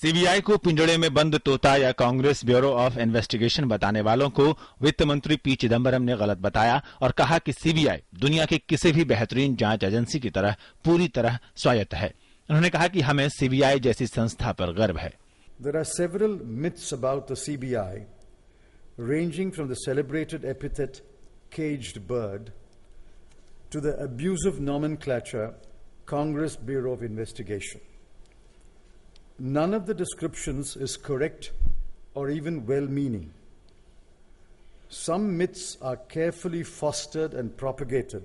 CBI को पिंजड़े में बंद तोता या कांग्रेस ब्यूरो ऑफ इन्वेस्टिगेशन बताने वालों को वित्त मंत्री पी चिदम्बरम ने गलत बताया और कहा कि सीबीआई दुनिया के किसी भी बेहतरीन जांच एजेंसी की तरह पूरी तरह स्वायत्त है। उन्होंने कहा कि हमें सीबीआई जैसी संस्था पर गर्व है। There are several myths about the CBI, ranging from the celebrated epithet caged bird to the abusive nomenclature Congress Bureau of Investigation. None of the descriptions is correct or even well-meaning. Some myths are carefully fostered and propagated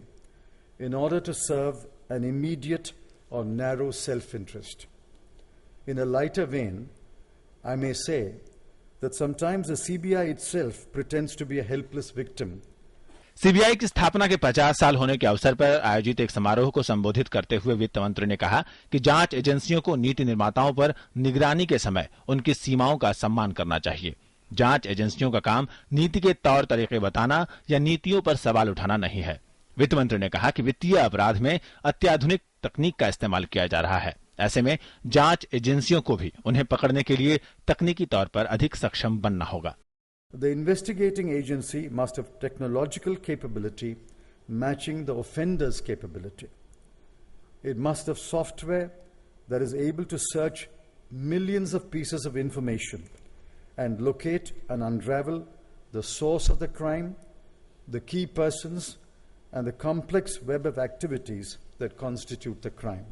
in order to serve an immediate or narrow self-interest. In a lighter vein, I may say that sometimes the CBI itself pretends to be a helpless victim. CBI की स्थापना के 50 साल होने के अवसर पर आयोजित एक समारोह को संबोधित करते हुए वित्त मंत्री ने कहा कि जांच एजेंसियों को नीति निर्माताओं पर निगरानी के समय उनकी सीमाओं का सम्मान करना चाहिए। जांच एजेंसियों का काम नीति के तौर तरीके बताना या नीतियों पर सवाल उठाना नहीं है। वित्त मंत्री ने कहा कि वित्तीय अपराध में अत्याधुनिक तकनीक का इस्तेमाल किया जा रहा है। ऐसे में जांच एजेंसियों को भी उन्हें पकड़ने के लिए तकनीकी तौर पर अधिक सक्षम बनना होगा। The investigating agency must have technological capability matching the offender's capability. It must have software that is able to search millions of pieces of information and locate and unravel the source of the crime, the key persons, and the complex web of activities that constitute the crime.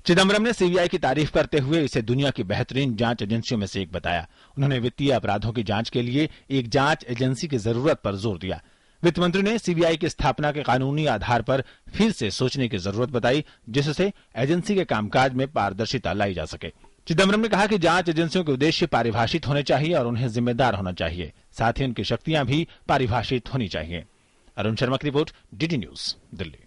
Chidambaram ने CBI की तारीफ करते हुए इसे दुनिया की बेहतरीन जांच एजेंसियों में से एक बताया। उन्होंने वित्तीय अपराधों की जांच के लिए एक जांच एजेंसी की जरूरत पर जोर दिया। वित्त मंत्री ने सीबीआई की स्थापना के कानूनी आधार पर फिर से सोचने की जरूरत बताई, जिससे एजेंसी के कामकाज में पारदर्शिता लाई जा सके। चिदम्बरम ने कहा कि जांच एजेंसियों के उद्देश्य पारिभाषित होने चाहिए और उन्हें जिम्मेदार होना चाहिए। साथ ही उनकी शक्तियां भी पारिभाषित होनी चाहिए। अरुण शर्मा की रिपोर्ट, डीडी न्यूज, दिल्ली।